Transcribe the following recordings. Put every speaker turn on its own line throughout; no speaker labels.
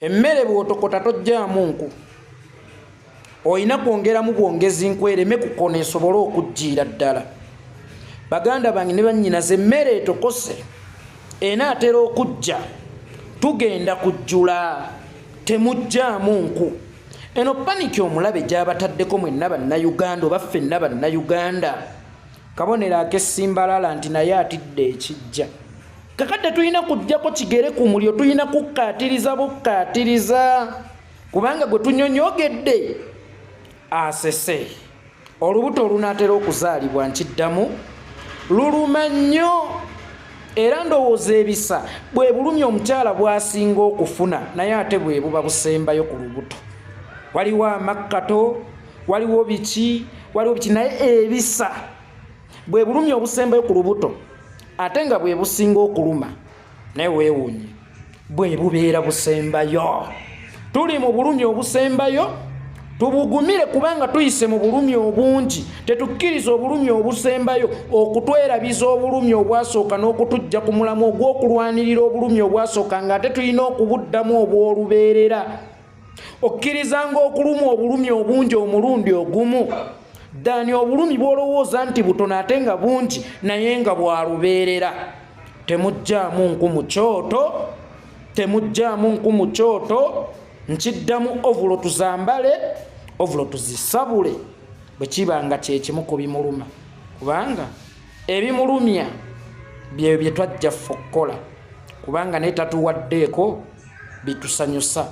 emmere bw'otokota tojjaamu nku oyina kwongeramu bwongezi nkwereme kukona esobole okujjiira ddala. Baganda bange ne bannyinaze emmere etokose enaatera okujja tugenda kujjula temujjaamu nku. Eno paniki omulabe gy'abataddeko mwenna bannayuganda oba ffenna bannayuganda kabonero ak'essimbalala nti naye atidde ekijja. Kakadde tulina kujjako kigere ku mulyo, tulina kukkaatiriza bukkaatiriza kubanga gwe tunyonyogedde asese. Olubuto olunaatera okuzaalibwa nkiddamu luluma nnyo era ndowooza ebisa bwe bulumi omukyala bw'asinga okufuna naye ate bwe buba busembayo ku lubuto. Waliwo amakkato, waliwo biki naye ebisa bwe bulumi obusembayo ku lubuto ate nga bwe businga okuluma naye weewuunye bwe bubeera busembayo. Tuli mu bulumi obusembayo tubugumire kubanga tuyise mu bulumi obungi. Tetukkiriza obulumi obusembayo okutwerabiza obulumi obwasooka n'okutujja ku mulamu ogw'okulwanirira obulumi obwasooka ng'ate tulina okubuddamu obw'olubeerera. Okkirizanga okuluma obulumi obungi omulundi ogumu ddani obulumi bw'olowooza nti butono ate nga bungi naye nga bwalubeerera. Temujjaamu nku mu kyoto, temujjaamu nku mu kyoto. Nkiddamu ovulo tuzambale, ovulo tuzisabule bwe kiba nga kye kimu ku bimuluma kubanga ebimulumya bye bye twajja ffe okukola kubanga naye tatuwaddeeko bitusanyusa.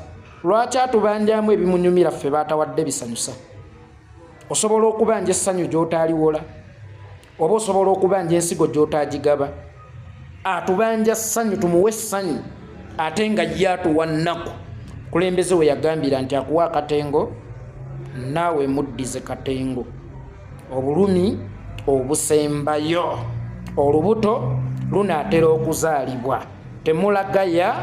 Lwaki atubanjamu ebimunyumira ffe baatawadde bisanyusa? Osobola okubanja essanyu gy'otaaliwola oba osobola okubanja ensigo gy'otaagigaba. Atubanja ssanyu tumuwe essanyu ate nga ye atuwa nnaku. Kulembeze we yagambira nti akuwa akatengo naawe muddize katengo. Obulumi obusembayo olubuto lunaatera okuzaalibwa. Temulagaya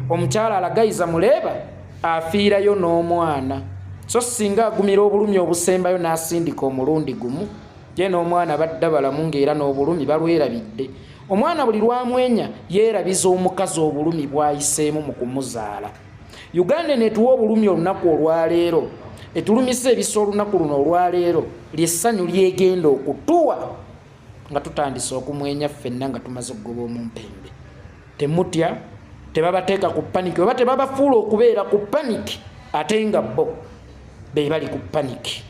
omukyala alagayiza muleeba afiirayo n'omwana. So singa agumira obulumi obusembayo n'asindika omulundi gumu ye n'omwana badda balamu ng'era n'obulumi balwerabidde. Omwana buli lwamwenya yeerabiza omukazi obulumi bw'ayiseemu mu kumuzaala. Uganda netuwa obulumi olunaku olwaleero etulumisa ebisa olunaku luno olwaleero lyessanyu lyegenda okutuwa nga tutandise okumwenya ffenna nga tumaze okugoba omumpembe. Temutya, tebabateeka ku paniki oba tebabafuula okubeera ku paniki ate nga bo be bali ku paniki.